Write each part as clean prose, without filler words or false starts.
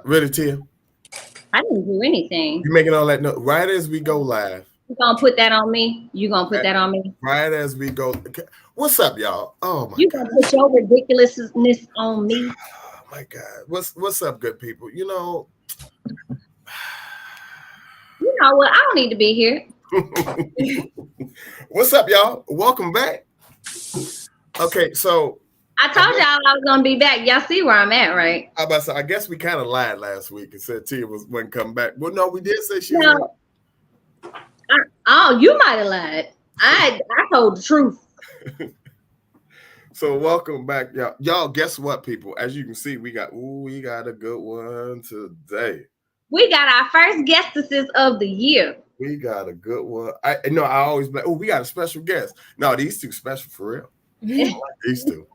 Ready, Tia? I didn't do anything. You making all that noise right as we go live. You gonna put that on me? You gonna put that on me? Right as we go. What's up, y'all? Oh my You God. gonna put your ridiculousness on me? Oh my God. What's up, good people? You know what? I don't need to be here. What's up, y'all? Welcome back. Okay, so I I told guess y'all I was gonna be back. Y'all see where I'm at, right? I guess we kind of lied last week and said Tia wasn't coming back. Well, no, we did say she was going. No. Oh, you might have lied. I told the truth. So welcome back, y'all. Y'all, guess what, people? As you can see, we got a good one today. We got our first guestesses of the year. We got a good one. I always be like, we got a special guest. No, these two special for real. I like these two.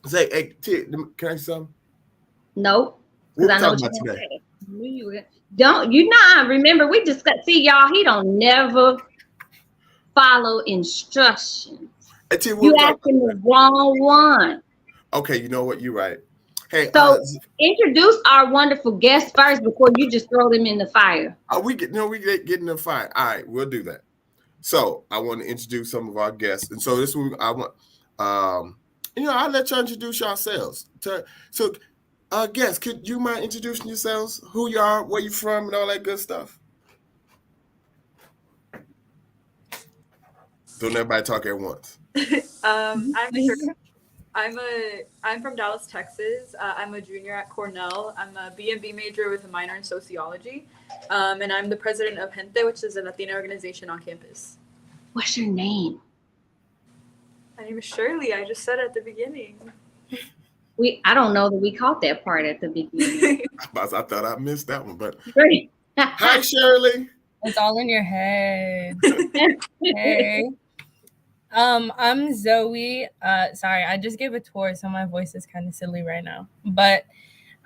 Say, hey, Tia, can I say something? Nope. What Because we I know talking what about you're gonna today? say. Don't you know? Remember, we discussed. See, y'all, he don't never follow instructions. Hey, Tia, what You we talking about asking today? the wrong one. Okay, you know what? You're right. Hey, So introduce our wonderful guest first before you just throw them in the fire. getting the fine. All right, we'll do that. So I want to introduce some of our guests, and so this one I want, I'll let y'all introduce yourselves. So, guests, could you mind introducing yourselves? Who you are, where you from, and all that good stuff. Don't everybody talk at once. I'm sure. I'm from Dallas, Texas. I'm a junior at Cornell. I'm a B&B major with a minor in sociology, and I'm the president of Gente, which is a Latina organization on campus. What's your name? My name is Shirley. I just said at the beginning. I don't know that we caught that part at the beginning. I thought I missed that one, but Great. hi, Shirley. It's all in your head. Hey. I'm Zoe. Sorry, I just gave a tour, so my voice is kind of silly right now. But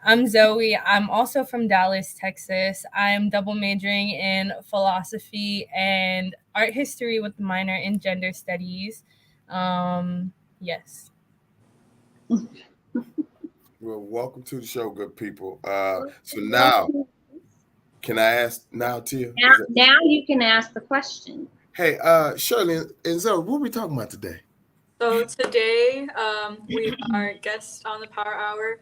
I'm Zoe. I'm also from Dallas, Texas. I'm double majoring in philosophy and art history with a minor in gender studies. Yes. Well, welcome to the show, good people. So now, can I ask now, Tia? Now you can ask the question. Hey, Shirley and Zoe, what are we talking about today? So today, we are guests on the Power Hour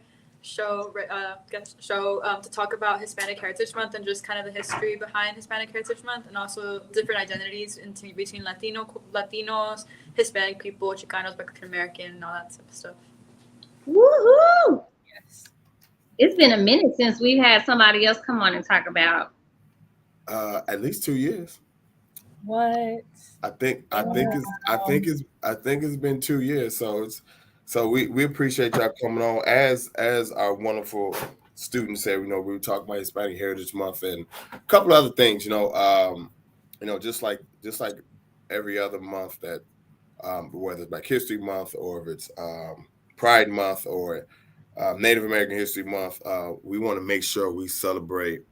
guest show to talk about Hispanic Heritage Month and just kind of the history behind Hispanic Heritage Month and also different identities between Latinos, Hispanic people, Chicanos, Mexican American, and all that type of stuff. Woohoo! Yes. It's been a minute since we've had somebody else come on and talk about. At least 2 years. What? I think it's been 2 years. So we appreciate y'all coming on as our wonderful students said. We were talking about Hispanic Heritage Month and a couple other things. Just like every other month that whether it's Black History Month or if it's Pride Month or Native American History Month, we want to make sure we celebrate.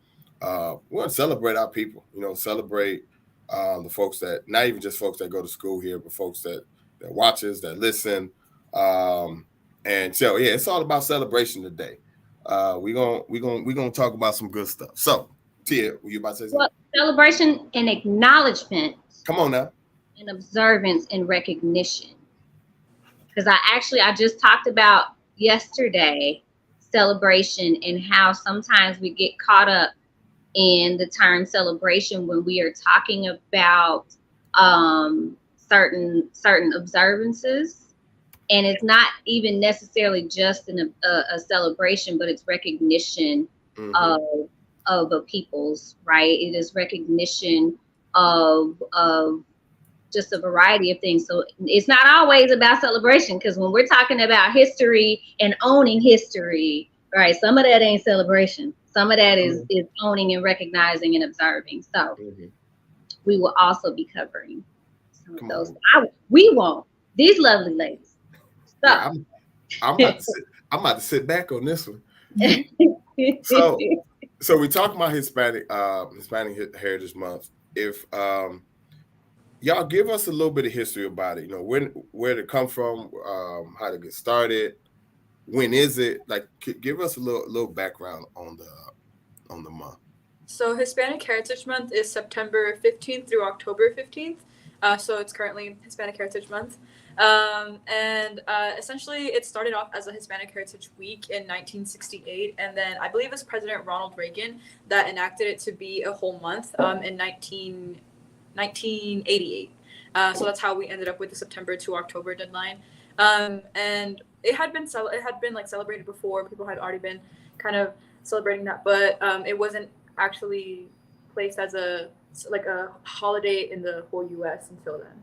We want to celebrate our people. Celebrate the folks that not even just folks that go to school here, but folks that watch us, that listen. And so yeah, it's all about celebration today. We're gonna talk about some good stuff. So Tia, were you about to say something? Well, celebration and acknowledgement. Come on now. And observance and recognition. Because I just talked about yesterday celebration and how sometimes we get caught up in the term celebration when we are talking about certain observances, and it's not even necessarily just a celebration, but it's recognition of a people's, right? It is recognition of just a variety of things. So it's not always about celebration, because when we're talking about history and owning history, right, some of that ain't celebration. Some of that is owning and recognizing and observing. So we will also be covering some of those. We won't. These lovely ladies. So yeah, I'm about to sit back on this one. So we talk about Hispanic Heritage Month. If y'all give us a little bit of history about it, where to come from, how to get started, when is it? Like, give us a little background on the month. So Hispanic Heritage Month is September 15th through October 15th. So it's currently Hispanic Heritage Month. And essentially it started off as a Hispanic Heritage Week in 1968. And then I believe it was President Ronald Reagan that enacted it to be a whole month in 1988. So that's how we ended up with the September to October deadline. And it had been like celebrated before. People had already been kind of celebrating that, but it wasn't actually placed as a holiday in the whole U.S. until then.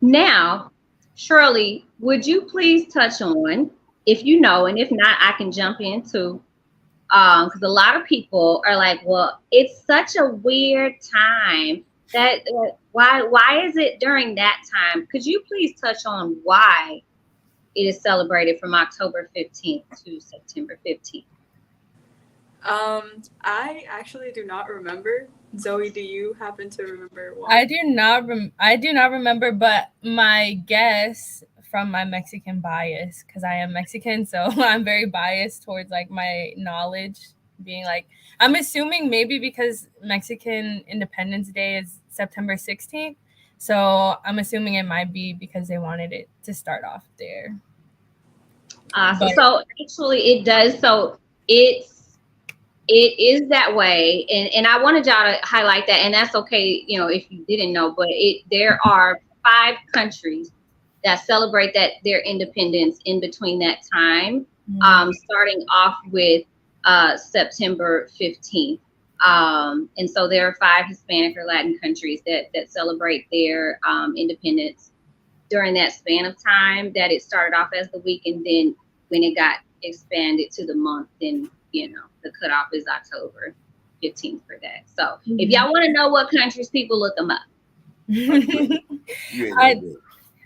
Now, Shirley, would you please touch on, if you know, and if not, I can jump in too, because a lot of people are like, well, it's such a weird time that why is it during that time? Could you please touch on why it is celebrated from October 15th to September 15th? I actually do not remember. Zoe, do you happen to remember why? I do not remember, but my guess from my Mexican bias, because I am Mexican, so I'm very biased towards like my knowledge being like, I'm assuming maybe because Mexican Independence Day is September 16th. So I'm assuming it might be because they wanted it to start off there. So actually it does. So it is that way. And I wanted y'all to highlight that, and that's okay, you know, if you didn't know, but there are 5 countries that celebrate their independence in between that time, starting off with September 15th. And so there are 5 Hispanic or Latin countries that celebrate their independence during that span of time, that it started off as the week, and then when it got expanded to the month, then, you know, the cutoff is October 15th for that. So if y'all want to know what countries, people look them up.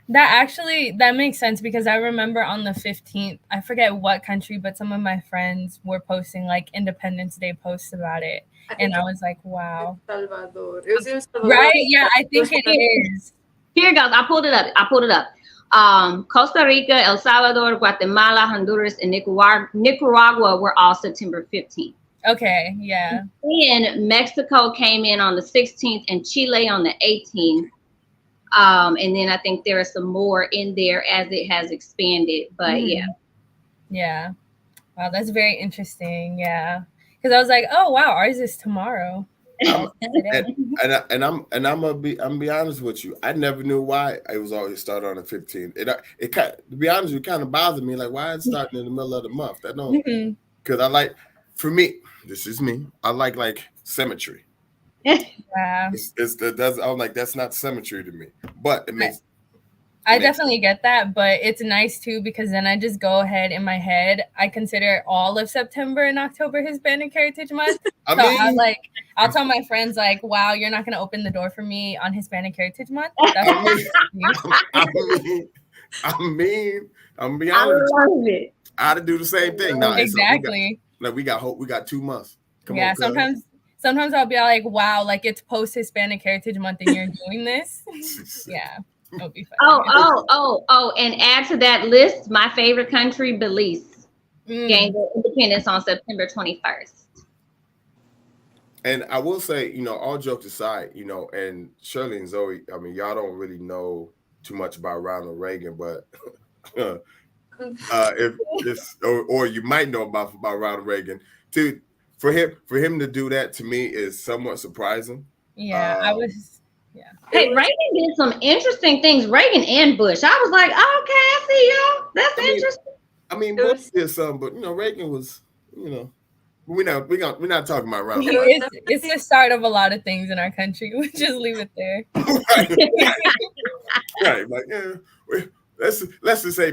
That makes sense, because I remember on the 15th, I forget what country, but some of my friends were posting like Independence Day posts about it. And I was like, wow. Salvador. It was Salvador. Right? Yeah, I think it is. Here it goes. I pulled it up. Costa Rica, El Salvador, Guatemala, Honduras, and Nicaragua were all September 15th. Okay, yeah. And Mexico came in on the 16th and Chile on the 18th. And then I think there are some more in there as it has expanded. But yeah. Yeah. Wow, that's very interesting. Yeah. Because I was like, oh wow, ours is tomorrow. I'm gonna be honest with you. I never knew why it was always started on the 15th. It kind, to be honest, it kind of bothered me. Like, why it's starting in the middle of the month? I don't, because I like, for me, this is me. I like symmetry. Yeah. I'm like, that's not symmetry to me, but it makes. I definitely get that, but it's nice too, because then I just go ahead in my head. I consider all of September and October Hispanic Heritage Month. I'll tell my friends like, wow, you're not going to open the door for me on Hispanic Heritage Month. I'm be honest. I love it. I had to do the same thing. No, exactly. We got 2 months. Come on, sometimes I'll be like, wow, like it's post Hispanic Heritage Month and you're doing this. Yeah. It'll be fun. Oh, and add to that list, my favorite country, Belize, gained their independence on September 21st. And I will say, you know, all jokes aside, you know, and Shirley and Zoe, I mean, y'all don't really know too much about Ronald Reagan, but or you might know about Ronald Reagan. For him to do that, to me, is somewhat surprising. Yeah, Yeah. Hey, Reagan did some interesting things. Reagan and Bush. I was like, oh, okay, I see y'all. That's interesting. I mean, Bush did something, but you know, Reagan was, you know, we're not talking about Ronald. It's the start of a lot of things in our country. We just leave it there. Right. Like, yeah. Let's say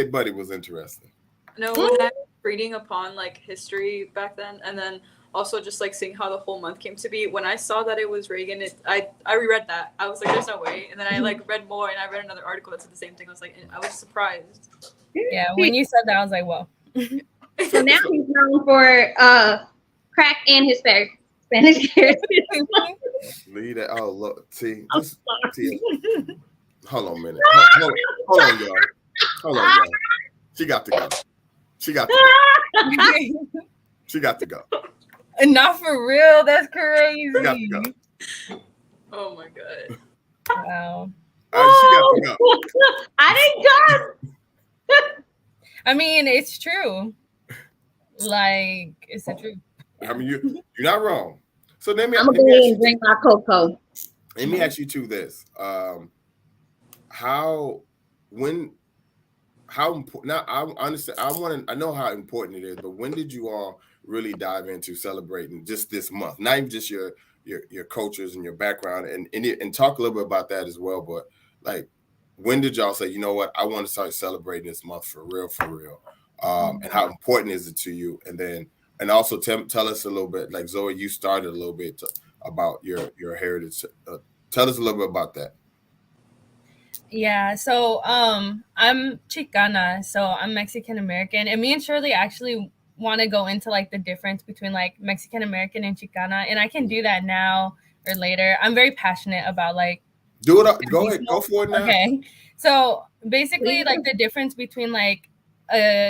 Buddy was interesting. No, when I was reading upon like history back then, and then also just like seeing how the whole month came to be, when I saw that it was Reagan, I reread that. I was like, there's no way. And then I like read more, and I read another article that said the same thing. I was like, I was surprised. Yeah, when you said that, I was like, whoa. So now he's known for crack and Hispanic heritage. Leave that. Oh, look. See. Hold on a minute. Hold on, y'all. She got to go. She got to go. She got to go. Not for real. That's crazy. She got to go. Oh my god. Wow. She got to go. I didn't go. I mean, it's true. Like, it's the truth. I mean, you're not wrong. So let me. I'm gonna go ahead and drink my cocoa. Let me ask you two this: how important? Now I understand. I know how important it is, but when did you all really dive into celebrating just this month? Not even just your cultures and your background, and talk a little bit about that as well. But like, when did y'all say, you know what, I want to start celebrating this month for real, and how important is it to you? And also tell us a little bit. Like Zoe, you started a little bit about your heritage. Tell us a little bit about that. Yeah, so I'm Chicana, so I'm Mexican American, and me and Shirley actually want to go into like the difference between like Mexican American and Chicana, and I can do that now or later. I'm very passionate about like do it. Go ahead, go for it now. Okay, so basically, like the difference between like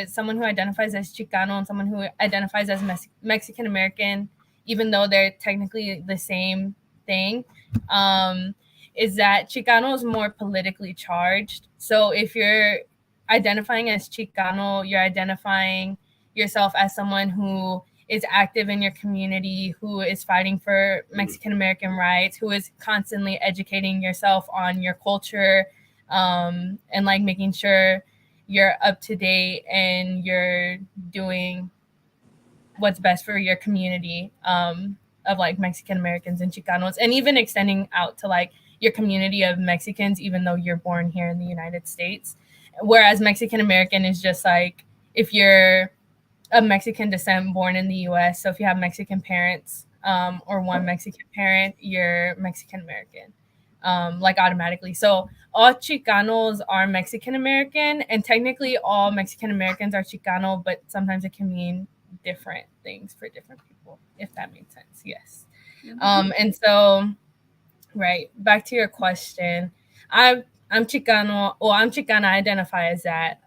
someone who identifies as Chicano and someone who identifies as Mexican American, even though they're technically the same thing. Is that Chicano is more politically charged. So if you're identifying as Chicano, you're identifying yourself as someone who is active in your community, who is fighting for Mexican American rights, who is constantly educating yourself on your culture, and like making sure you're up to date and you're doing what's best for your community, of like Mexican Americans and Chicanos, and even extending out to like your community of Mexicans, even though you're born here in the United States. Whereas Mexican American is just like if you're of Mexican descent born in the US. So if you have Mexican parents, or one Mexican parent, you're Mexican American, like automatically. So all Chicanos are Mexican American, and technically all Mexican Americans are Chicano, but sometimes it can mean different things for different people, if that makes sense. Yes. And so, right, back to your question. I'm Chicano. Well, I'm Chicana. I identify as that.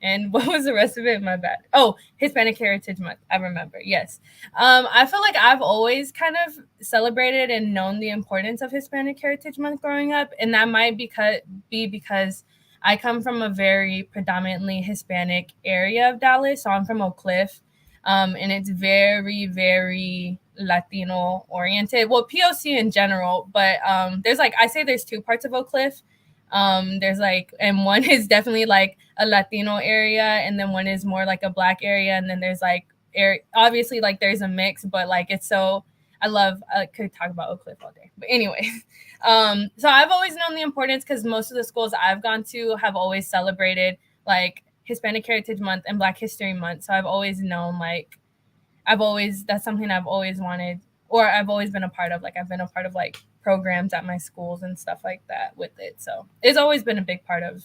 And what was the rest of it? My bad. Oh, Hispanic Heritage Month. I remember. Yes. I feel like I've always kind of celebrated and known the importance of Hispanic Heritage Month growing up, and that might be because I come from a very predominantly Hispanic area of Dallas. So I'm from Oak Cliff, and it's very, very Latino oriented. Well, POC in general, but there's like I say there's two parts of Oak Cliff. There's like, and one is definitely like a Latino area, and then one is more like a Black area, and then there's like obviously like there's a mix, but like it's so I could talk about Oak Cliff all day, but anyway. So I've always known the importance because most of the schools I've gone to have always celebrated like Hispanic Heritage Month and Black History Month. So I've always known like that's something I've always wanted, or I've always been a part of. Like I've been a part of like programs at my schools and stuff like that with it. So it's always been a big part of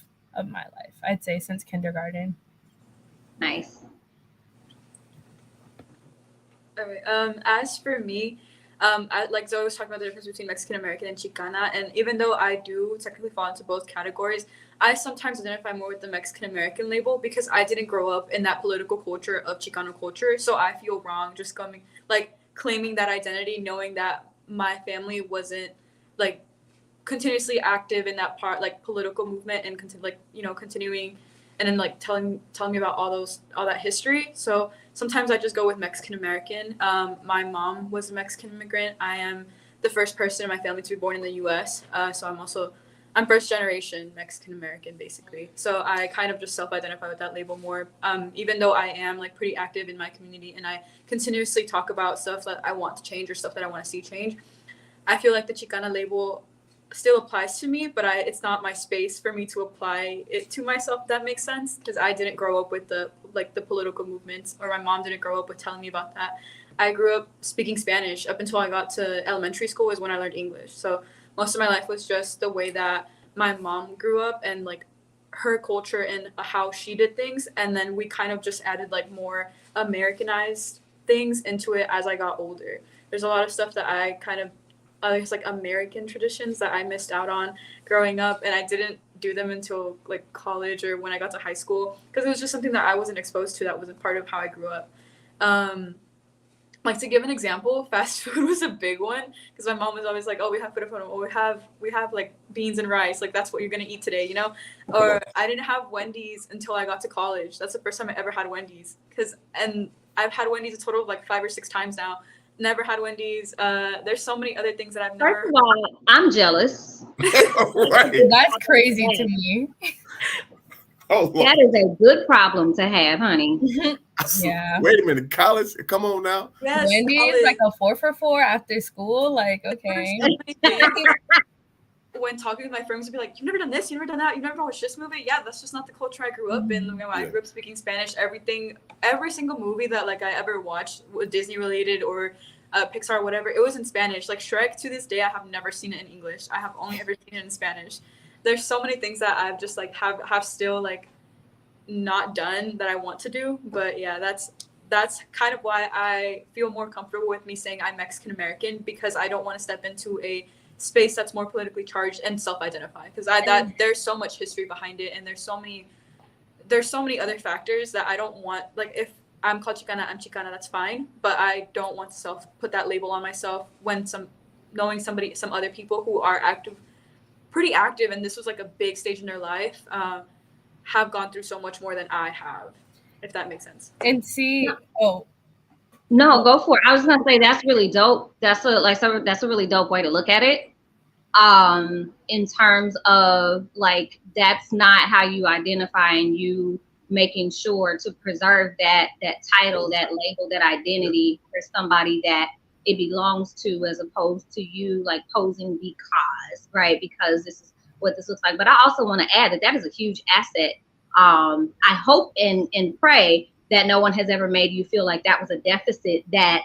my life, I'd say, since kindergarten. Nice. All right. As for me, like Zoe was talking about the difference between Mexican American and Chicana, and even though I do technically fall into both categories, I sometimes identify more with the Mexican American label because I didn't grow up in that political culture of Chicano culture, so I feel wrong just claiming that identity, knowing that my family wasn't like continuously active in that part, like political movement, and continuing, and then like telling me about all that history. So sometimes I just go with Mexican American. My mom was a Mexican immigrant. I am the first person in my family to be born in the U.S. So I'm first generation Mexican American, basically. So I kind of just self-identify with that label more, even though I am like pretty active in my community and I continuously talk about stuff that I want to change or stuff that I want to see change. I feel like the Chicana label still applies to me, but it's not my space for me to apply it to myself, if that makes sense, because I didn't grow up with the political movements, or my mom didn't grow up with telling me about that. I grew up speaking Spanish up until I got to elementary school is when I learned English. So most of my life was just the way that my mom grew up and like her culture and how she did things, and then we kind of just added like more Americanized things into it as I got older. There's a lot of stuff that I kind of there's like American traditions that I missed out on growing up, and I didn't do them until like college or when I got to high school, because it was just something that I wasn't exposed to, that wasn't part of how I grew up. Um, like, to give an example, fast food was a big one, because my mom was always like, "Oh, we have food at home. Oh, we have like beans and rice. Like that's what you're gonna eat today, you know." Or I didn't have Wendy's until I got to college. That's the first time I ever had Wendy's, and I've had Wendy's a total of like 5 or 6 times now. Never had Wendy's. There's so many other things that I've never. First of all, I'm jealous. Right. That's crazy to me. Oh, That is a good problem to have, honey. Yeah. Wait a minute, college? Come on now. Yes, Wendy's college. like a 4 for $4 after school. Like, okay. When talking with my friends, would be like, "You've never done this, you've never done that, you've never watched this movie." Yeah, that's just not the culture I grew up in. When I grew up speaking Spanish, every single movie that like I ever watched, Disney related or Pixar, whatever, it was in Spanish. Like Shrek, to this day, I have never seen it in English. I have only ever seen it in Spanish. There's so many things that I've just like have still like not done that I want to do. But yeah, that's kind of why I feel more comfortable with me saying I'm Mexican American, because I don't want to step into a space that's more politically charged and self-identify, because there's so much history behind it, and there's so many other factors that I don't want. Like, if I'm called Chicana, I'm Chicana, that's fine, but I don't want to put that label on myself when some other people who are pretty active, and this was like a big stage in their life, have gone through so much more than I have, if that makes sense. And see, No, go for it. I was gonna say that's really dope. That's a really dope way to look at it. In terms of like that's not how you identify, and you making sure to preserve that title, that label, that identity for somebody that it belongs to, as opposed to you like posing because this is what this looks like. But I also want to add that is a huge asset. I hope and pray that no one has ever made you feel like that was a deficit, that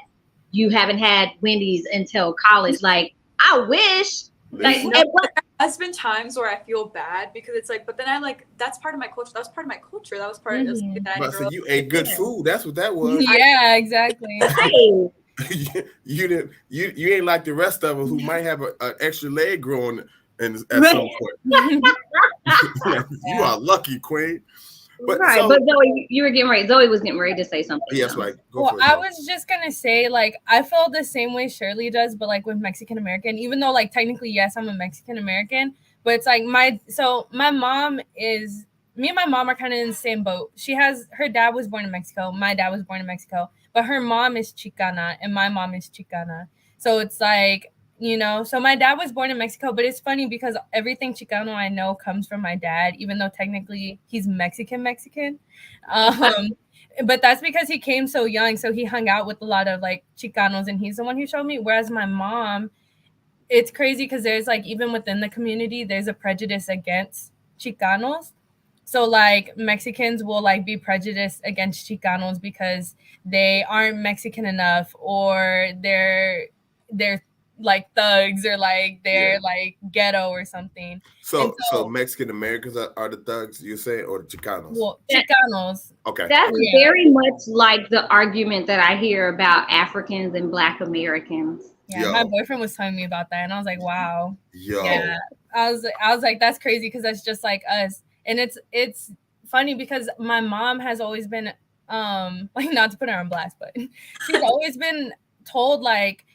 you haven't had Wendy's until college. Like, I wish. Like, there's been times where I feel bad, because it's like, but then I like, that's part of my culture. That was part of my culture. That was part of that I But so you ate good food. That's what that was. Yeah, exactly. You ain't like the rest of us who might have an extra leg growing at some point. You are lucky, Queen. But Zoe, you were getting ready. Zoe was getting ready to say something. Yes, right. Well, I was just gonna say, like, I feel the same way Shirley does, but like with Mexican American, even though like technically, yes, I'm a Mexican American, but it's like me and my mom are kind of in the same boat. Her dad was born in Mexico. My dad was born in Mexico, but her mom is Chicana and my mom is Chicana. So it's like, so my dad was born in Mexico, but it's funny because everything Chicano I know comes from my dad, even though technically he's Mexican. But that's because he came so young. So he hung out with a lot of like Chicanos, and he's the one who showed me. Whereas my mom, it's crazy because there's like, even within the community, there's a prejudice against Chicanos. So like Mexicans will like be prejudiced against Chicanos because they aren't Mexican enough, or they're like thugs, or like they're like ghetto or something. So Mexican Americans are the thugs, you say, or the Chicanos? Well, Chicanos. Okay. That's very much like the argument that I hear about Africans and Black Americans. Yeah, my boyfriend was telling me about that, and I was like, wow. Yo. Yeah. I was like, that's crazy, because that's just like us. And it's funny because my mom has always been like, not to put her on blast, but she's always been told like,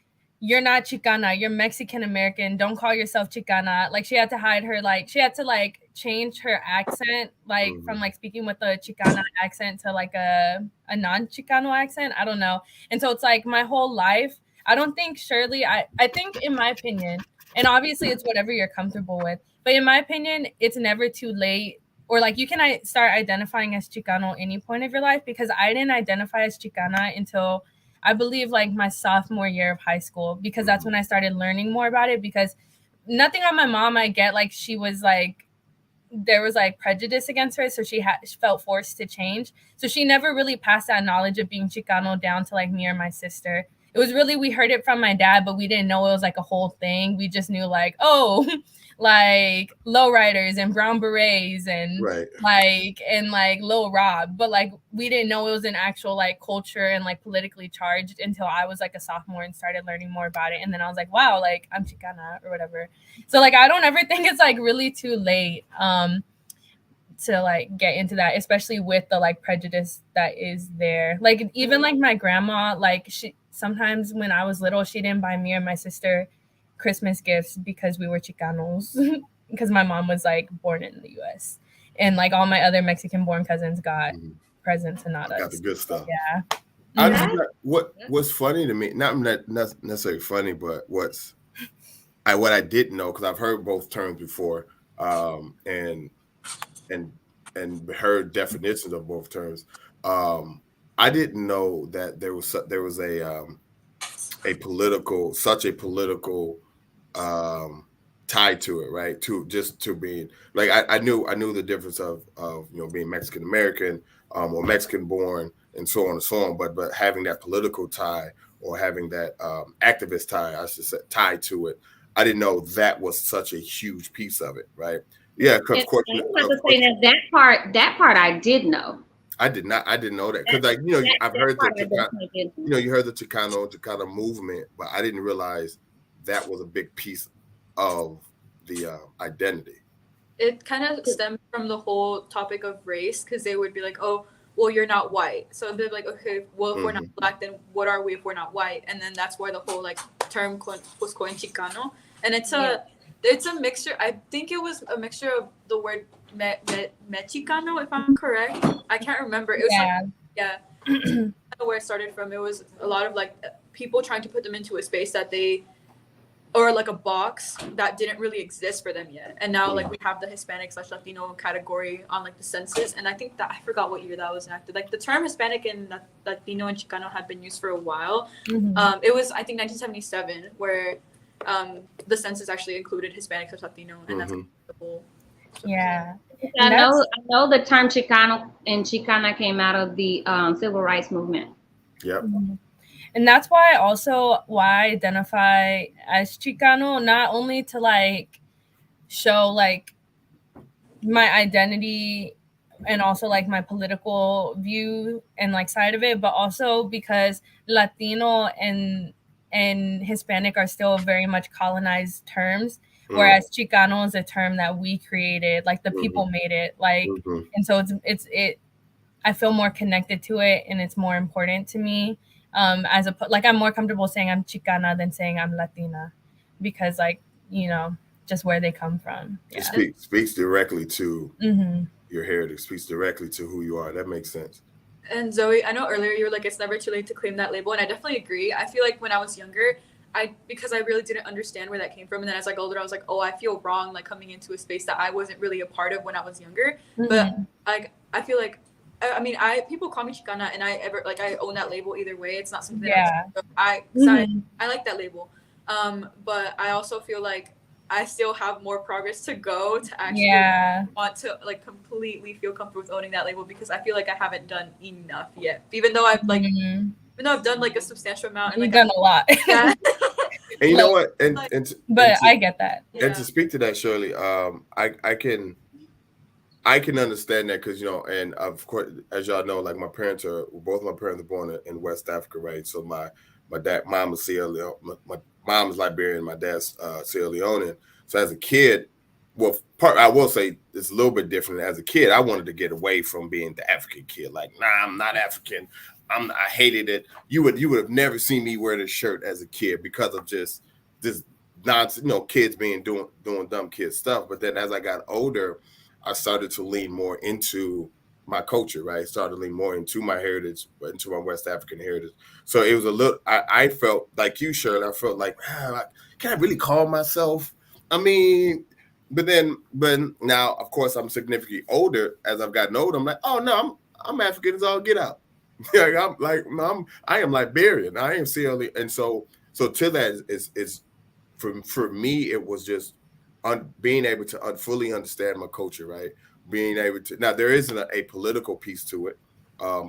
you're not Chicana, you're Mexican American, don't call yourself Chicana. Like, she had to hide her, like, she had to like change her accent, like from like speaking with a Chicana accent to like a non-Chicano accent. I don't know. And so it's like my whole life, I don't think Shirley, I think, in my opinion, and obviously it's whatever you're comfortable with, but in my opinion, it's never too late, or like you can start identifying as Chicano at any point of your life, because I didn't identify as Chicana until I believe like my sophomore year of high school, because that's when I started learning more about it. Because nothing on my mom, I get like she was like, there was like prejudice against her, so she felt forced to change. So she never really passed that knowledge of being Chicano down to like me or my sister. It was really, we heard it from my dad, but we didn't know it was like a whole thing. We just knew like, oh, like lowriders and brown berets and Right. like Lil Rob, but like we didn't know it was an actual like culture and like politically charged until I was like a sophomore and started learning more about it. And then I was like, wow, like I'm Chicana or whatever. So like I don't ever think it's like really too late to like get into that, especially with the like prejudice that is there. Like even like my grandma, like she sometimes when I was little, she didn't buy me or my sister Christmas gifts because we were Chicanos, because my mom was like born in the US. And like all my other Mexican born cousins got presents and not Got the us. good stuff. Yeah. I just what's funny to me, not necessarily funny, but what I didn't know, because I've heard both terms before, and heard definitions of both terms. I didn't know that there was a political tie to it, right? To being like I knew the difference of being Mexican American or Mexican born and so on and so on, but having that political tie or having that activist tie, I should say, tied to it, I didn't know that was such a huge piece of it, right? Yeah, because of course. I was about to say that part I did know. I didn't know that, because I've heard you heard the Chicano movement, but I didn't realize that was a big piece of the identity. It kind of stemmed from the whole topic of race, because they would be like, oh, well, you're not white. So they're like, okay, well, if we're not black, then what are we if we're not white? And then that's where the whole like term was coined Chicano. And it's a mixture. I think it was a mixture of the word Mexicano, if I'm correct. I can't remember. It was where it started from. It was a lot of like people trying to put them into a space that they, or like a box that didn't really exist for them yet. And now like we have the Hispanic/Latino category on like the census. And I think that I forgot what year that was enacted. Like the term Hispanic and Latino and Chicano had been used for a while. It was, I think, 1977 where the census actually included Hispanic/Latino, and that's the whole. Yeah. I know the term Chicano and Chicana came out of the civil rights movement. Yep. And that's why I identify as Chicano, not only to like show like my identity and also like my political view and like side of it, but also because Latino and Hispanic are still very much colonized terms, whereas Chicano is a term that we created, like the people made it, like, and so it's I feel more connected to it, and it's more important to me. As I'm more comfortable saying I'm Chicana than saying I'm Latina, because like just where they come from. Yeah. It speaks directly to your heritage, speaks directly to who you are. That makes sense. And Zoe, I know earlier you were like, it's never too late to claim that label, and I definitely agree. I feel like when I was younger, because I really didn't understand where that came from, and then as I got older, I was like, oh, I feel wrong like coming into a space that I wasn't really a part of when I was younger. But I feel like, I mean, people call me Chicana, and I own that label either way. It's not something I like that label. But I also feel like I still have more progress to go to actually want to like completely feel comfortable with owning that label, because I feel like I haven't done enough yet. Even though I've done like a substantial amount, and you've done a lot. Yeah. And you know what? I get that. And to speak to that, Shirley, I can understand that, because and of course, as y'all know, like both my parents are born in West Africa, right? So my mom is Sierra Leone, my mom is Liberian, my dad's Sierra Leonean. So as a kid, I will say it's a little bit different. As a kid, I wanted to get away from being the African kid. Like, nah, I'm not African. I hated it. You would have never seen me wear this shirt as a kid because of just this nonsense, kids doing dumb kid stuff. But then as I got older, I started to lean more into my culture, right? Started to lean more into my heritage, into my West African heritage. So it was a little, I felt like you, Shirley. I felt like, can I really call myself? I mean, but now, of course, I'm significantly older. As I've gotten older, I'm like, oh no, I'm African as all get out. I am Liberian. I am Sierra Leone. And so to that is for me, it was just being able to fully understand my culture, right? Being able to, now there isn't a political piece to it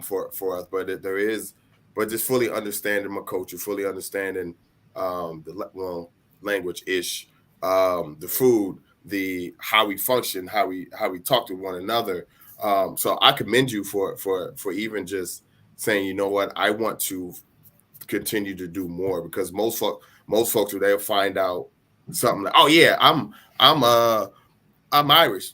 for us, but there is, but just fully understanding my culture, fully understanding the language ish, the food, the how we function, how we talk to one another. So I commend you for even just saying, you know what, I want to continue to do more, because most folks they'll find out something like, oh yeah, I'm Irish.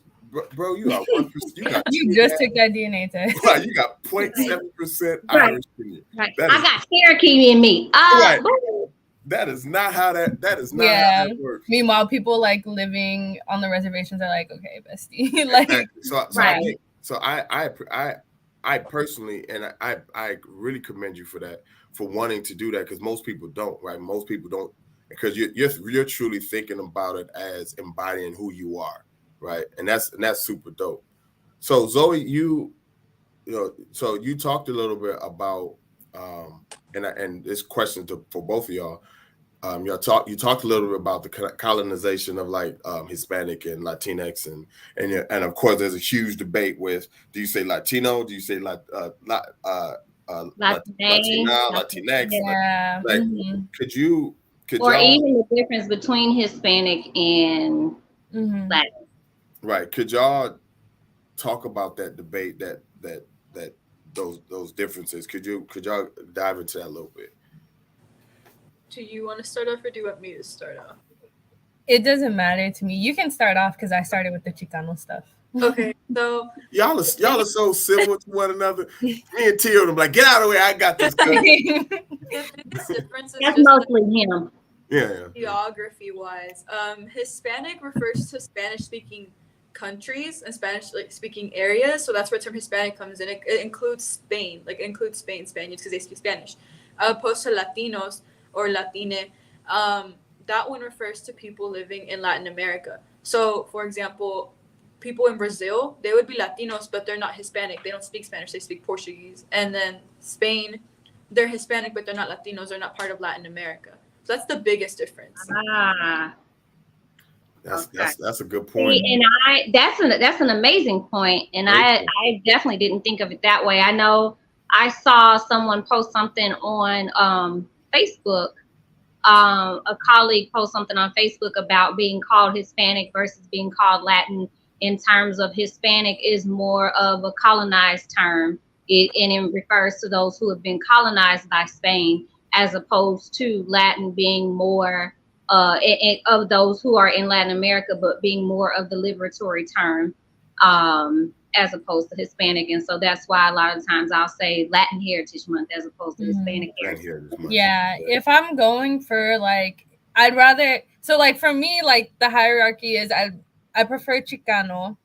Bro, you are 1%. You got You just took that DNA test. right, you got 0.7% Right. Irish in you. Right. That I is got Cherokee in me. right. Boom. That is not how that how Yeah. that works. Meanwhile, people like living on the reservations are like, okay, bestie. Like, Exactly. I personally, and I really commend you for that, for wanting to do that, because most people don't, right? Most people don't, because you're truly thinking about it as embodying who you are, right? And that's super dope. So Zoe, you know, so you talked a little bit about, and this question for both of y'all. You talked a little bit about the colonization of like Hispanic and Latinx, and of course there's a huge debate with, do you say Latino, do you say Latina, Latinx, yeah. like could Or y'all, even the difference between Hispanic and Latin. right, could y'all talk about that debate, that those differences? Could y'all dive into that a little bit? Do you want to start off, or do you want me to start off? It doesn't matter to me. You can start off because I started with the Chicano stuff. Okay, so Y'all are so similar to one another. Me and Tia, I'm like, get out of the way, I got this. the biggest difference is That's just mostly him. Yeah. geography wise. Hispanic refers to Spanish speaking countries and Spanish speaking areas, so that's where the term Hispanic comes in. It includes Spain, Spaniards, because they speak Spanish. Opposed to Latinos or Latine, that one refers to people living in Latin America. So, for example, people in Brazil, they would be Latinos, but they're not Hispanic. They don't speak Spanish, they speak Portuguese. And then Spain, they're Hispanic, but they're not Latinos, they're not part of Latin America. So that's the biggest difference. That's a good point. See, and that's an amazing point, and I definitely didn't think of it that way. I know I saw someone post something on Facebook. A colleague post something on Facebook about being called Hispanic versus being called Latin, in terms of Hispanic is more of a colonized term, and it refers to those who have been colonized by Spain, as opposed to Latin being more of those who are in Latin America, but being more of the liberatory term, as opposed to Hispanic. And so that's why a lot of times I'll say Latin Heritage Month as opposed to Hispanic Heritage Month. Yeah, if I'm going for like, I'd rather, so like for me, like the hierarchy is I prefer Chicano,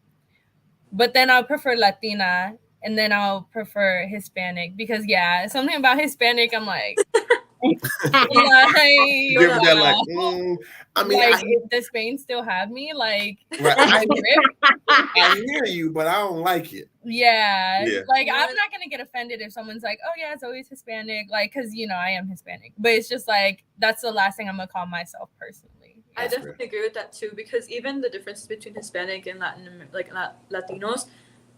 but then I'll prefer Latina, and then I'll prefer Hispanic, because something about Hispanic, I'm like, I mean, does Spain still have me? Like, I hear you, but I don't like it. Yeah. Like, I'm not gonna get offended if someone's like, oh yeah, it's always Hispanic, like, because I am Hispanic, but it's just like, that's the last thing I'm gonna call myself personally. I definitely agree with that too, because even the differences between Hispanic and Latinos,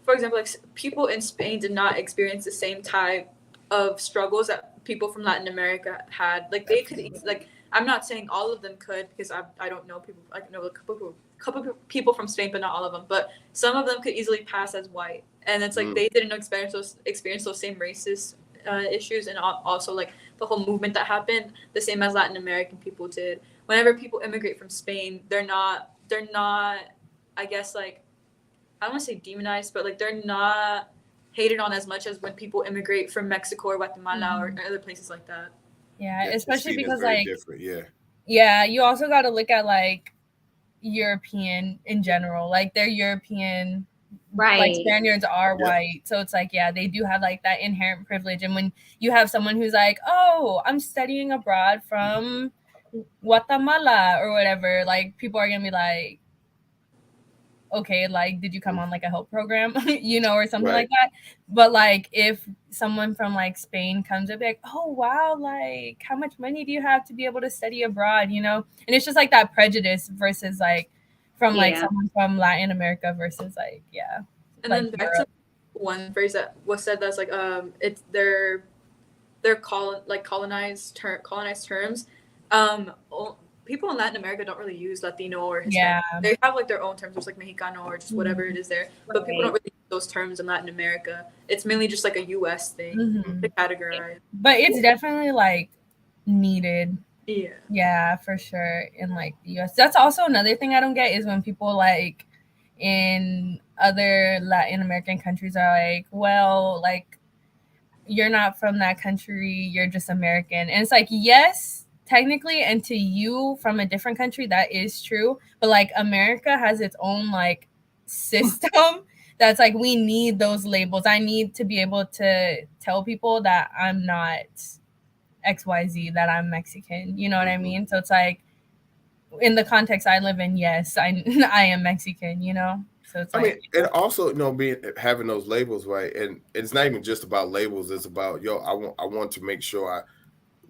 for example, like people in Spain did not experience the same type of struggles that people from Latin America had. Like they could, like, I'm not saying all of them could, because I don't know people. I know a couple people from Spain, but not all of them. But some of them could easily pass as white, and it's like they didn't experience those same racist issues, and also like the whole movement that happened the same as Latin American people did. Whenever people immigrate from Spain, they're not, I guess, like, I don't want to say demonized, but like they're not hated on as much as when people immigrate from Mexico or Guatemala or other places like that. Yeah, especially because like, yeah, you also got to look at like European in general, like they're European, right? Like Spaniards are white, so it's like they do have like that inherent privilege. And when you have someone who's like, oh, I'm studying abroad from Guatemala or whatever, like people are gonna be like, okay, like, did you come on like a help program, or something like that. But like if someone from like Spain comes up, like, oh wow, like how much money do you have to be able to study abroad, and it's just like that prejudice versus like from like someone from Latin America versus like and like then back to one phrase that was said, that's like it's they're colonized terms. people in Latin America don't really use Latino or Hispanic. Yeah. They have like their own terms, just like Mexicano or just whatever it is there. But people don't really use those terms in Latin America. It's mainly just like a US thing to categorize. But it's definitely like needed. Yeah. Yeah, for sure. In like the US. That's also another thing I don't get is when people like in other Latin American countries are like, well, like you're not from that country, you're just American. And it's like, yes, technically, and to you from a different country, that is true. But like America has its own like system that's like, we need those labels. I need to be able to tell people that I'm not XYZ, that I'm Mexican. You know what I mean? So it's like, in the context I live in, yes, I am Mexican, you know? So it's like, I mean, and also, you know, having those labels, right? And it's not even just about labels. It's about, I want to make sure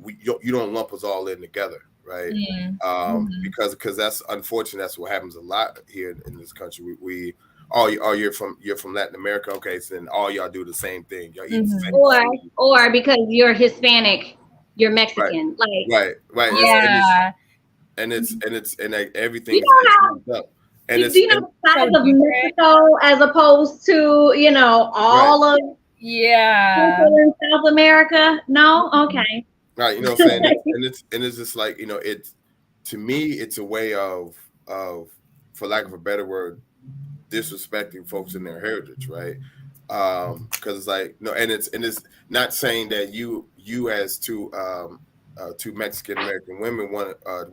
you don't lump us all in together, right? Because that's unfortunate. That's what happens a lot here in this country. You're from Latin America, okay? So then all y'all do the same thing. Y'all eat the same food. Or because you're Hispanic, you're Mexican. Right. yeah. And everything You know is up. And do you know the size of Mexico as opposed to, you know, all of Central and South America? No? Okay. Right, you know what I'm saying? It's just like, you know, to me, it's a way of for lack of a better word, disrespecting folks in their heritage, right? Because it's like, no, and it's not saying that you as two Mexican American women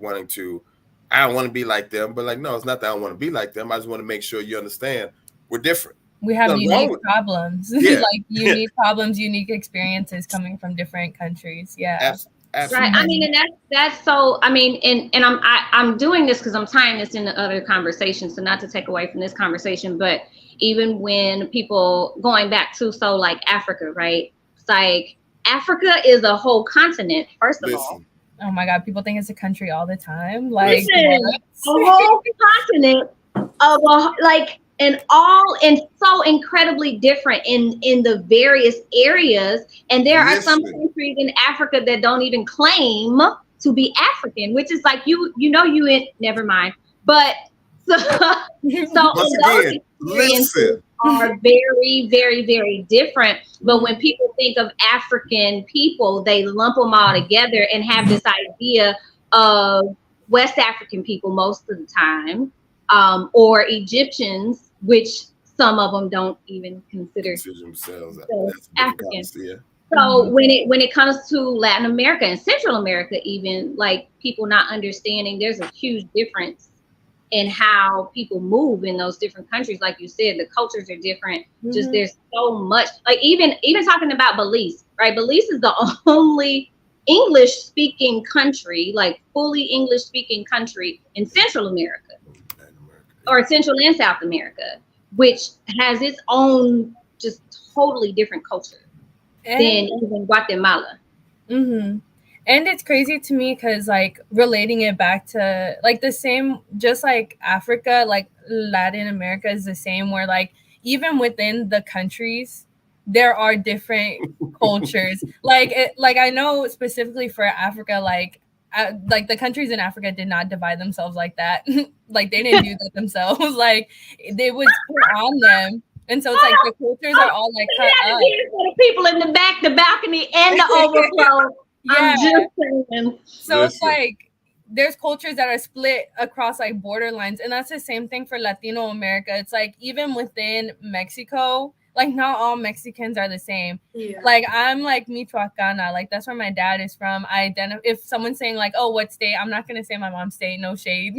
wanting to, I don't want to be like them, but like, no, it's not that I don't want to be like them. I just want to make sure you understand we're different. We have unique problems. Yeah. Like unique problems, unique experiences coming from different countries. Yeah. Absolutely. Right. I mean, and that's so, I mean, and I'm doing this because I'm tying this into other conversations, so not to take away from this conversation, but even when people going back to, so like Africa, right? It's like Africa is a whole continent, first of all. Oh my God, people think it's a country all the time. Like a whole continent of and so incredibly different in the various areas. And there are some countries in Africa that don't even claim to be African, which is like never mind. But so once again, listen. Are very, very, very different. But when people think of African people, they lump them all together and have this idea of West African people most of the time, or Egyptians, which some of them don't even consider themselves African. So when it comes to Latin America and Central America, even like people not understanding, there's a huge difference in how people move in those different countries. Like you said, the cultures are different. Just there's so much, like even talking about Belize, right? Belize is the only English speaking country, like fully English speaking country in Central America, or Central and South America, which has its own just totally different culture than even Guatemala. And it's crazy to me because like relating it back to like the same, just like Africa, like Latin America is the same, where like even within the countries, there are different cultures. Like I know specifically for Africa, like the countries in Africa did not divide themselves like that. Like they didn't do that themselves. Like they was put on them. And so it's like the cultures are all like cut up. For the people in the back, the balcony, and the overflow. Yeah. So Listen. it's like there's cultures that are split across like borderlines, and that's the same thing for Latino America. It's like even within Mexico, like not all Mexicans are the same. Yeah. Like I'm like Michoacana, like that's where my dad is from. If someone's saying like, oh, what state, I'm not gonna say my mom's state, no shade,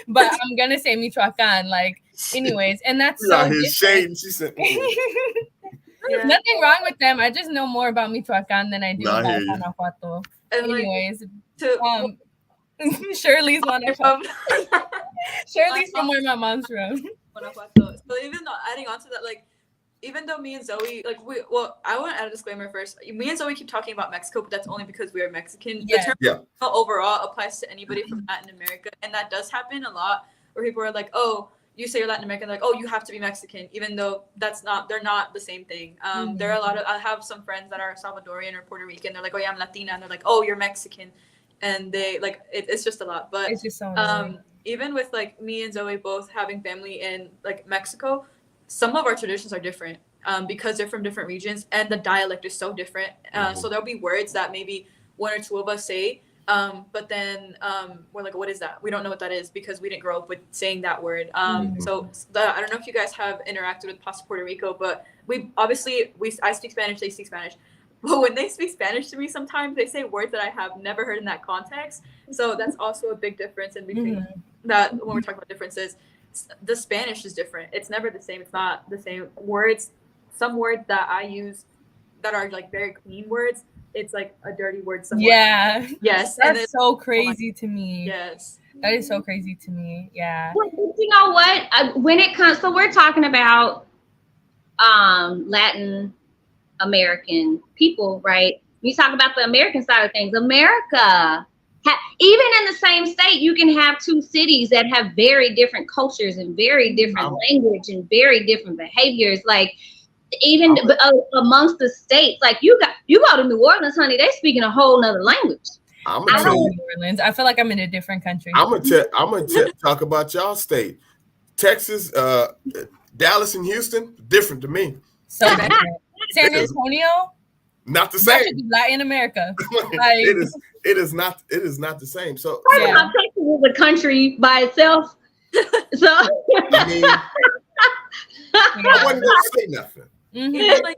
but I'm gonna say Michoacan. Like, anyways, and that's so his shade. She said. Yeah. Nothing wrong with them. I just know more about Michoacan than I do about Guanajuato. Anyways, Shirley's Guanajuato. Shirley's from where my mom's from. Guanajuato. So even though adding on to that, like, even though me and Zoe, like, I want to add a disclaimer first. Me and Zoe keep talking about Mexico, but that's only because we are Mexican. Yeah. The term overall applies to anybody from Latin America, and that does happen a lot, where people are like, oh, you say you're Latin American, like, oh, you have to be Mexican, even though they're not the same thing. There are I have some friends that are Salvadorian or Puerto Rican. They're like, oh yeah, I'm Latina, and they're like, oh, you're Mexican. and they like it's just a lot. But it's just so annoying. Even with like me and Zoe both having family in like Mexico, some of our traditions are different because they're from different regions and the dialect is so different. So there'll be words that maybe one or two of us say, but then we're like, what is that? We don't know what that is because we didn't grow up with saying that word. So I don't know if you guys have interacted with Pasta Puerto Rico, but I speak Spanish, they speak Spanish. But when they speak Spanish to me, sometimes they say words that I have never heard in that context. So that's also a big difference in between that when we're talking about differences. The Spanish is different. It's never the same. It's not the same words. Some words that I use that are like very clean words, it's like a dirty word somewhere. Yeah. Yes. That's so crazy to me. Yes. That is so crazy to me. Yeah. But you know what? When it comes, so we're talking about Latin American people, right? You talk about the American side of things. America, even in the same state, you can have two cities that have very different cultures and very different language and very different behaviors. Like even amongst the states, like you go to New Orleans, honey, they speaking a whole nother language. I'm gonna tell you, New Orleans. I feel like I'm in a different country. I'm gonna talk about y'all state, Texas, Dallas, and Houston. Different to me. So different. San Antonio, not the that same. should be Latin America. Like, it is not the same. So First of all, Texas is a country by itself. So I mean, I wasn't gonna say nothing. Even like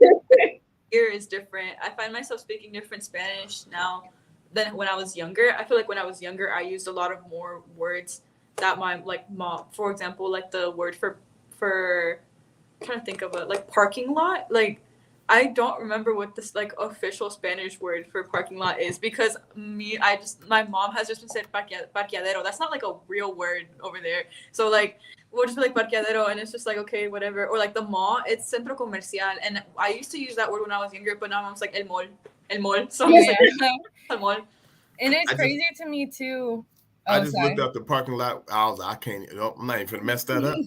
here is different. I find myself speaking different Spanish now than when I was younger. I feel like when I was younger, I used a lot of more words that my like mom, for example, like the word for I'm trying to think of it, like parking lot. Like I don't remember what this like official Spanish word for parking lot is because my mom has just been said parqueadero. That's not like a real word over there. So like we'll just be like parqueadero and it's just like okay, whatever. Or like the mall, it's centro comercial. And I used to use that word when I was younger, but now I'm like el mall. So I'm just like el mall. And it's crazy to me too. I just looked up the parking lot. I was like, I'm not even gonna mess that up.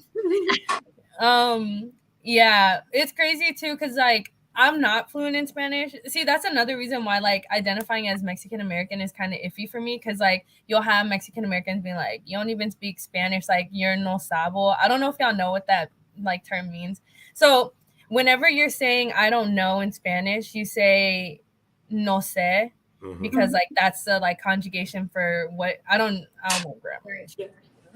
Yeah, it's crazy too because like I'm not fluent in Spanish. See, that's another reason why like identifying as Mexican American is kind of iffy for me because like you'll have Mexican Americans being like, you don't even speak Spanish, like you're no sabo. I don't know if y'all know what that like term means. So whenever you're saying I don't know in Spanish, you say no sé because like that's the like conjugation for what I don't know grammar.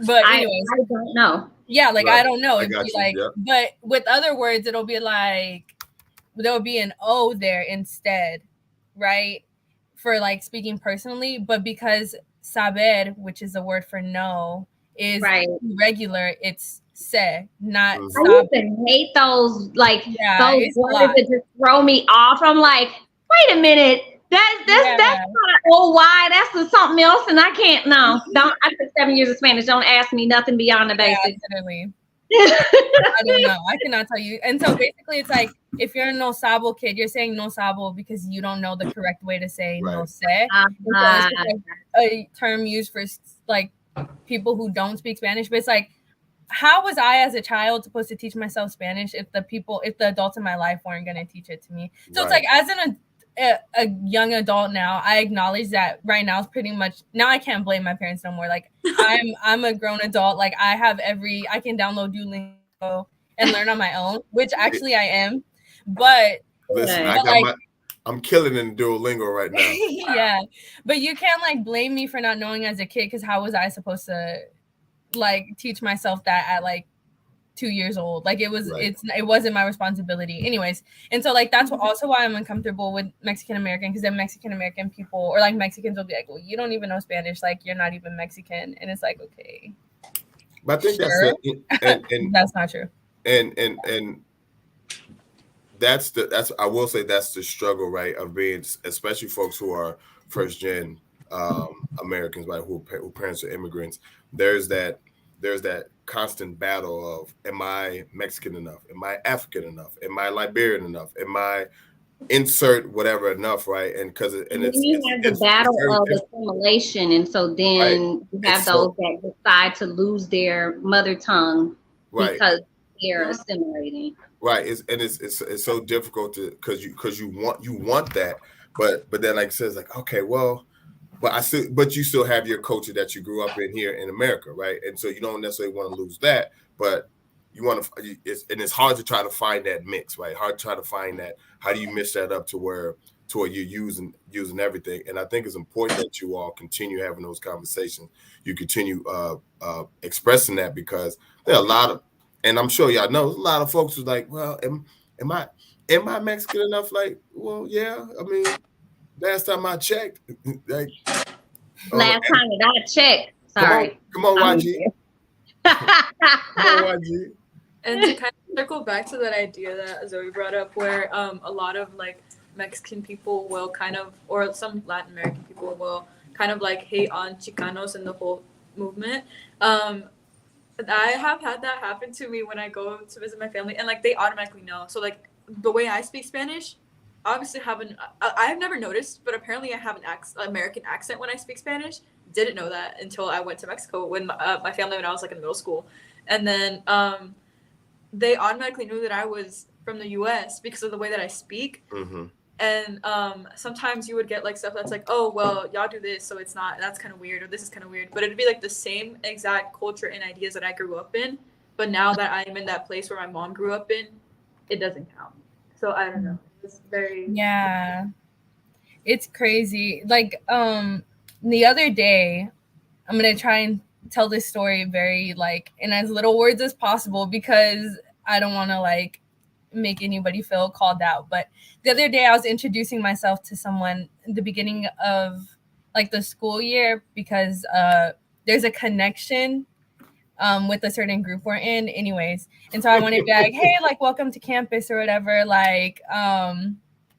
But anyways, I don't know. Yeah, like right. I don't know. It'd be like, but with other words, it'll be like there'll be an O there instead, right? For like speaking personally, but because saber, which is the word for know, is regular, it's se, not I used to hate those those words that just throw me off. I'm like, wait a minute. That's not OY. That's something else, and I can't. No, don't. I took 7 years of Spanish. Don't ask me nothing beyond the basics. Literally. I don't know. I cannot tell you. And so basically, it's like if you're a no sabo kid, you're saying no sabo because you don't know the correct way to say no sé. So it's a term used for like people who don't speak Spanish, but it's like, how was I as a child supposed to teach myself Spanish if the adults in my life weren't going to teach it to me? So it's like as a young adult now, I acknowledge that right now is pretty much now I can't blame my parents no more. Like I'm a grown adult. Like I can download Duolingo and learn on my own, which actually I am. But listen, I'm killing in Duolingo right now. Yeah, but you can't like blame me for not knowing as a kid because how was I supposed to like teach myself that at like 2 years old? Like it wasn't my responsibility anyways. And so like that's also why I'm uncomfortable with Mexican American, because then Mexican American people or like Mexicans will be like, well, you don't even know Spanish, like you're not even Mexican. And it's like, okay, but I think that's that's not true. And that's I will say that's the struggle, right, of being, especially folks who are first gen Americans, right, who parents are immigrants. There's that constant battle of, am I Mexican enough? Am I African enough? Am I Liberian enough? Am I insert whatever enough, right? And because you have the battle of assimilation, and so then you have those that decide to lose their mother tongue because they're assimilating. Right, it's so difficult to because you want that, but then like it says like, okay, well, but you still have your culture that you grew up in here in America, right? And so you don't necessarily want to lose that, but you want to, it's hard to try to find that mix, right? Hard to try to find that. How do you mix that up to where you're using everything? And I think it's important that you all continue having those conversations. You continue expressing that, because there are a lot of, and I'm sure y'all know, a lot of folks who's like, well, am I Mexican enough? Like, well, yeah. I mean, last time I checked, like, last time that I checked. Sorry. Come on, YG. Come on, YG. And to kind of circle back to that idea that Zoe brought up, where a lot of like Mexican people will kind of, or some Latin American people will kind of like hate on Chicanos and the whole movement. I have had that happen to me when I go to visit my family, and like they automatically know. So like the way I speak Spanish, obviously I've never noticed, but apparently I have an American accent when I speak Spanish. Didn't know that until I went to Mexico with my family when I was like in middle school, and then they automatically knew that I was from the U.S. because of the way that I speak. Mm-hmm. And sometimes you would get like stuff that's like, oh, well, y'all do this, so it's not, that's kind of weird, or this is kind of weird. But it'd be like the same exact culture and ideas that I grew up in. But now that I'm in that place where my mom grew up in, it doesn't count. So I don't know. It's very... Yeah. It's crazy. Like, the other day, I'm going to try and tell this story very, like, in as little words as possible, because I don't want to, like, make anybody feel called out. But the other day I was introducing myself to someone in the beginning of like the school year, because there's a connection with a certain group we're in anyways. And so I want to be like, hey, like, welcome to campus or whatever, like,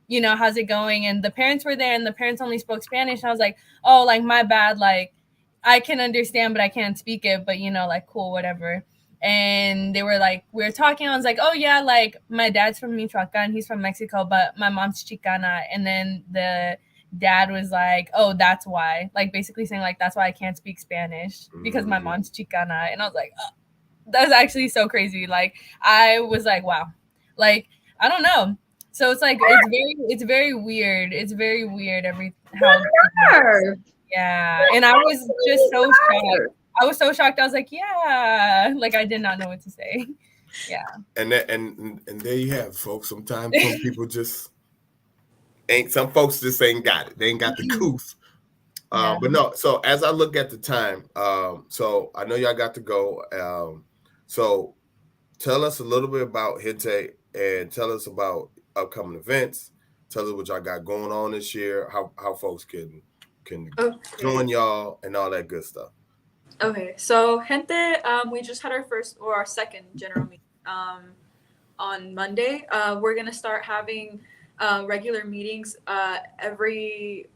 you know, how's it going? And the parents were there, and the parents only spoke Spanish. And I was like, oh, like, my bad, like, I can understand, but I can't speak it, but, you know, like, cool, whatever. And they were like, we were talking. I was like, oh, yeah, like, my dad's from Michoacan. He's from Mexico, but my mom's Chicana. And then the dad was like, oh, that's why. Like, basically saying, like, that's why I can't speak Spanish, because my mom's Chicana. And I was like, oh, that's actually so crazy. Like, I was like, wow. Like, I don't know. So it's like, it's very weird. It's very weird yeah. And I was just so shocked. I was so shocked. I was like, yeah. Like, I did not know what to say. Yeah. And there you have it, folks. Sometimes some people just some folks just ain't got it. They ain't got the couth. Yeah. But no, so as I look at the time, so I know y'all got to go. So tell us a little bit about Gente, and tell us about upcoming events. Tell us what y'all got going on this year, how folks can join y'all and all that good stuff. Okay, so Gente, we just had our second general meeting on Monday. We're gonna start having regular meetings every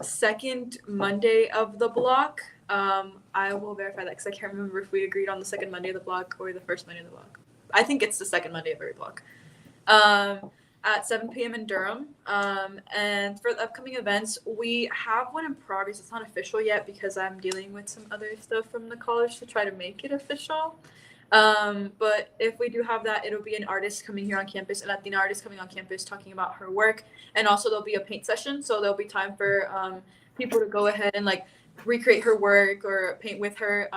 second Monday of the block. I will verify that because I can't remember if we agreed on the second Monday of the block or the first Monday of the block. I think it's the second Monday of every block. At 7 p.m. in Durham. And for the upcoming events, we have one in progress. It's not official yet because I'm dealing with some other stuff from the college to try to make it official. But if we do have that, it'll be an artist coming here on campus, a Latina artist coming on campus talking about her work. And also there'll be a paint session. So there'll be time for people to go ahead and like recreate her work or paint with her.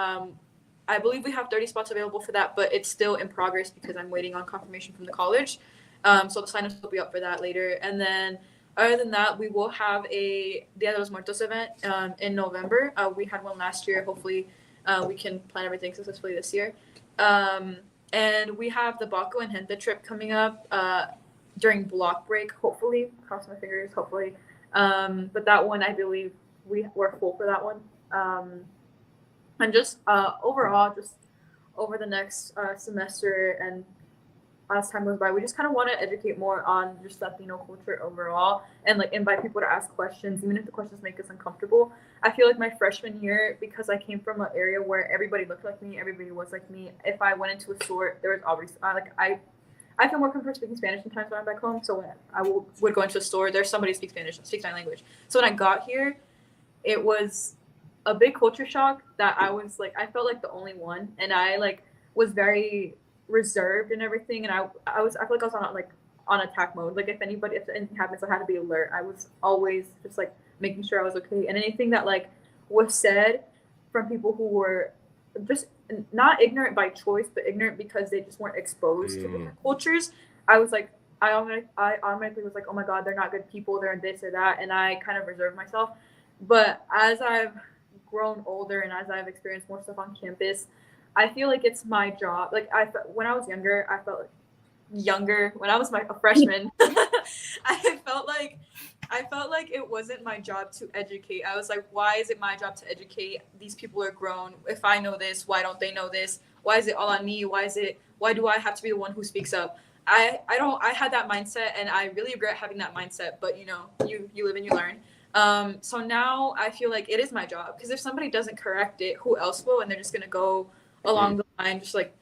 I believe we have 30 spots available for that, but it's still in progress because I'm waiting on confirmation from the college. So the sign-ups will be up for that later. And then other than that, we will have a Dia de los Muertos event in November. We had one last year. Hopefully we can plan everything successfully this year. And we have the Baco and Gente trip coming up during block break, hopefully. Cross my fingers, hopefully. But that one, I believe we're full for that one. And just overall, just over the next semester and as time goes by, we just kind of want to educate more on just Latino culture overall and like invite people to ask questions, even if the questions make us uncomfortable. I feel like my freshman year, because I came from an area where everybody looked like me, everybody was like me. If I went into a store, there was obviously I feel more comfortable speaking Spanish sometimes when I'm back home. So when I would go into a store, there's somebody who speaks Spanish, speaks my language. So when I got here, it was a big culture shock that I felt like the only one, and I like was very reserved and everything, and I feel like I was on like on attack mode. Like if anything happens, I had to be alert. I was always just like making sure I was okay. And anything that like was said from people who were just not ignorant by choice, but ignorant because they just weren't exposed to different cultures, I was like, I automatically was like, oh my God, they're not good people. They're this or that. And I kind of reserved myself. But as I've grown older and as I've experienced more stuff on campus, I feel like it's my job. Like when I was younger, I felt like when I was a freshman, I felt like it wasn't my job to educate. I was like, why is it my job to educate? These people are grown. If I know this, why don't they know this? Why is it all on me? Why do I have to be the one who speaks up? I had that mindset, and I really regret having that mindset, but you live and you learn. So now I feel like it is my job, because if somebody doesn't correct it, who else will? And they're just going to go along the line, just like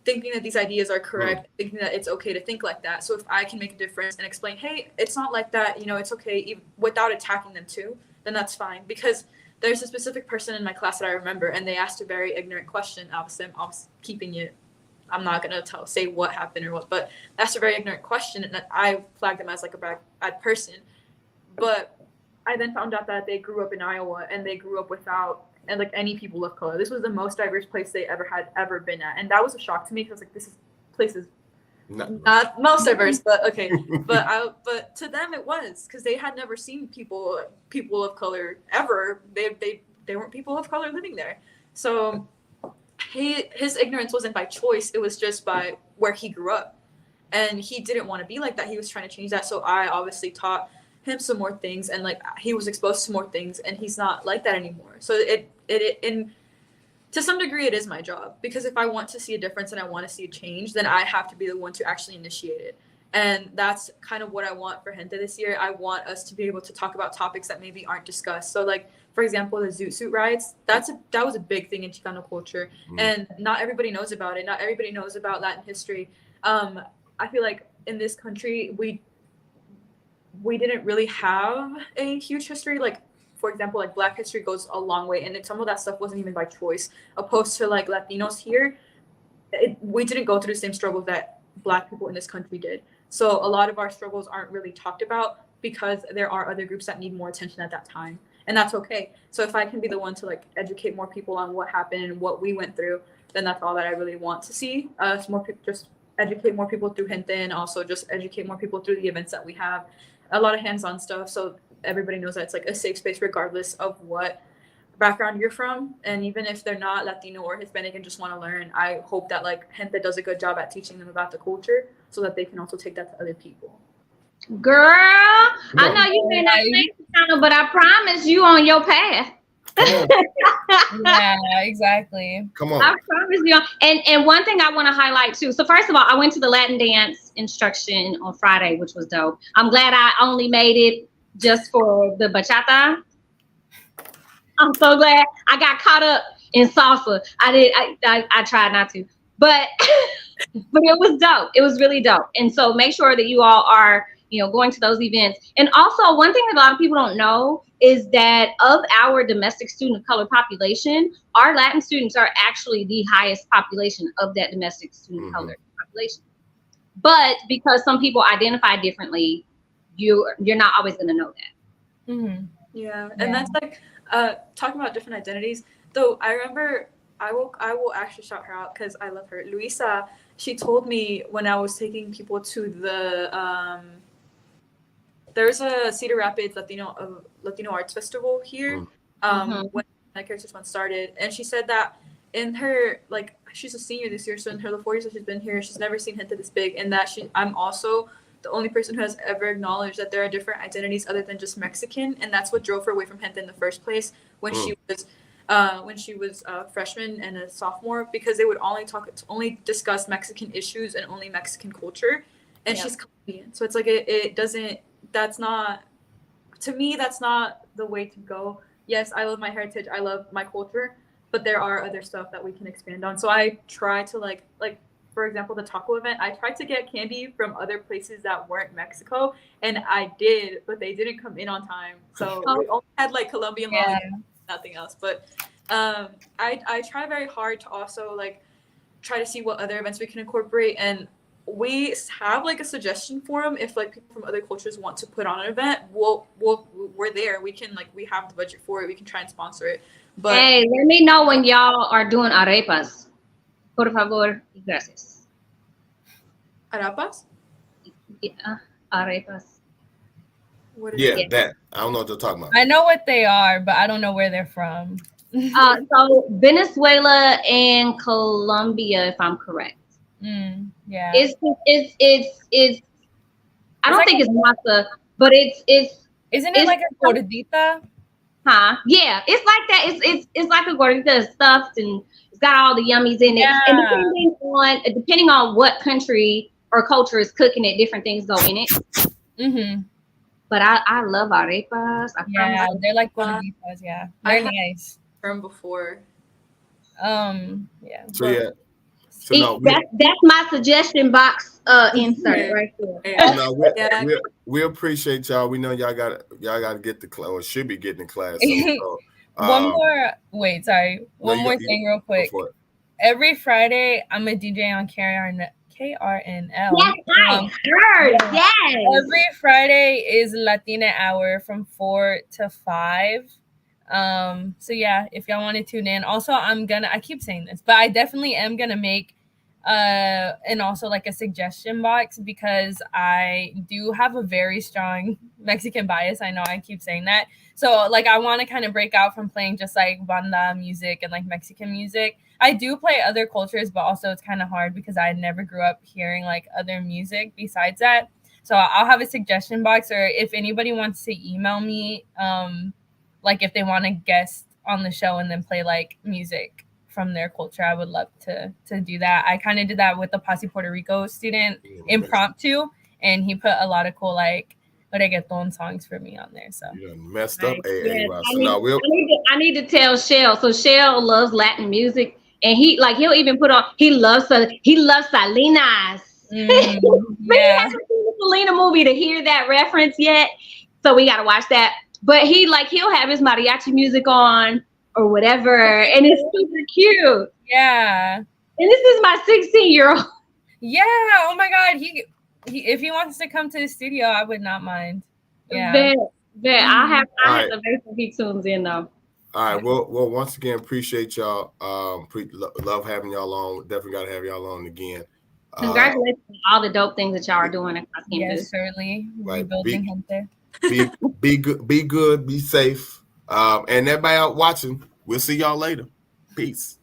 thinking that these ideas are correct, thinking that it's okay to think like that. So if I can make a difference and explain, hey, it's not like that, it's okay, even without attacking them too, then that's fine. Because there's a specific person in my class that I remember, and they asked a very ignorant question. I was keeping it, I'm not going to say what happened or what, but that's a very ignorant question, and I flagged them as like a bad person. But I then found out that they grew up in Iowa, and they grew up without like any people of color. This was the most diverse place they ever been at, and that was a shock to me, because like this place is not most diverse, but okay. but to them it was, because they had never seen people of color ever. They weren't people of color living there. So his ignorance wasn't by choice, it was just by where he grew up, and he didn't want to be like that. He was trying to change that. So I obviously taught him some more things, and like he was exposed to more things, and he's not like that anymore. So it to some degree it is my job, because if I want to see a difference and I want to see a change, then I have to be the one to actually initiate it. And that's kind of what I want for Gente this year. I want us to be able to talk about topics that maybe aren't discussed. So like, for example, the zoot suit riots, that was a big thing in Chicano culture, and not everybody knows about it. Not everybody knows about Latin history. I feel like in this country we didn't really have a huge history. Like, for example, like Black history goes a long way, and some of that stuff wasn't even by choice. Opposed to like Latinos here, we didn't go through the same struggles that Black people in this country did. So a lot of our struggles aren't really talked about, because there are other groups that need more attention at that time, and that's okay. So if I can be the one to like educate more people on what happened and what we went through, then that's all that I really want to see. Just educate more people through Gente, and also just educate more people through the events that we have. A lot of hands-on stuff, so everybody knows that it's like a safe space regardless of what background you're from. And even if they're not Latino or Hispanic and just want to learn, I hope that like Gente does a good job at teaching them about the culture, so that they can also take that to other people. Girl, I know you may not think Chicano, but I promise you on your path. Yeah, exactly. Come on. I promise you. And one thing I want to highlight too. So first of all, I went to the Latin dance instruction on Friday, which was dope. I'm glad I only made it just for the bachata. I'm so glad I got caught up in salsa. I tried not to, but but it was dope. It was really dope. And so make sure that you all are, going to those events. And also, one thing that a lot of people don't know is that of our domestic student of color population, our Latin students are actually the highest population of that domestic student of color population. But because some people identify differently, you're not always going to know that. Mm-hmm. Yeah, and that's like talking about different identities. Though I remember, I will actually shout her out because I love her. Luisa, she told me when I was taking people to the there's a Cedar Rapids Latino Arts Festival here when Hispanic Heritage Month started, and she said that in her, like, she's a senior this year, so in her 4 years that she's been here, she's never seen Gente this big, and that I'm also the only person who has ever acknowledged that there are different identities other than just Mexican, and that's what drove her away from Gente in the first place when she was a freshman and a sophomore, because they would only discuss Mexican issues and only Mexican culture, and she's Colombian, so it's like it doesn't. That's not, to me, that's not the way to go. Yes, I love my heritage, I love my culture, but there are other stuff that we can expand on. So I try to like for example, the taco event, I tried to get candy from other places that weren't Mexico, and I did, but they didn't come in on time. So we only had like Colombian law, nothing else. But I try very hard to also like try to see what other events we can incorporate. And we have like a suggestion forum if like people from other cultures want to put on an event. We're there. We can like we have the budget for it. We can try and sponsor it. But Hey, let me know when y'all are doing arepas. Por favor, y gracias. arepas? Yeah, arepas. What is Yeah, it? that. I don't know what they're talking about. I know what they are, but I don't know where they're from. So Venezuela and Colombia, if I'm correct. Yeah. It's I don't like think it's masa, but it's Isn't it like a gordita? huh? Yeah, it's like that. It's like a gordita stuffed and it's got all the yummies in it. Yeah. And depending on what country or culture is cooking it, different things go in it. Mm-hmm. But I love arepas. Yeah, they're like gorditas. Yeah, they're nice. From before. Yeah. So yeah. So no, that's my suggestion box insert right there. Yeah. No, we appreciate y'all. We know y'all got to get to class or should be getting to class. So, one more thing real quick. Every Friday, I'm a DJ on KRNL. Yes, I heard. Yes. Every Friday is Latina Hour from 4 to 5. So yeah, if y'all want to tune in. Also, I keep saying this, but I definitely am gonna make and also like a suggestion box because I do have a very strong Mexican bias. I know I keep saying that. So like I want to kind of break out from playing just like banda music and like Mexican music. I do play other cultures, but also it's kind of hard because I never grew up hearing like other music besides that. So I'll have a suggestion box, or if anybody wants to email me, like if they want to guest on the show and then play like music from their culture, I would love to do that. I kind of did that with the Posse Puerto Rico student impromptu, and he put a lot of cool like reggaeton songs for me on there. So you messed up. Yes. So I need to tell Shell. So Shell loves Latin music, and he'll even put on. He loves Salinas. Yeah. We haven't seen the Selena movie to hear that reference yet, so we gotta watch that. But he'll have his mariachi music on or whatever, and it's super cute. Yeah. And this is my 16-year-old. Yeah. Oh my God. He if he wants to come to the studio, I would not mind. Yeah. I have to make some he tunes in though. All right. Well, once again, appreciate y'all. Love having y'all on. Definitely got to have y'all on again. Congratulations on all the dope things that y'all are doing across campus. Yes, certainly. Right. Rebuilding gente. Be good, be safe. And everybody out watching, we'll see y'all later. Peace.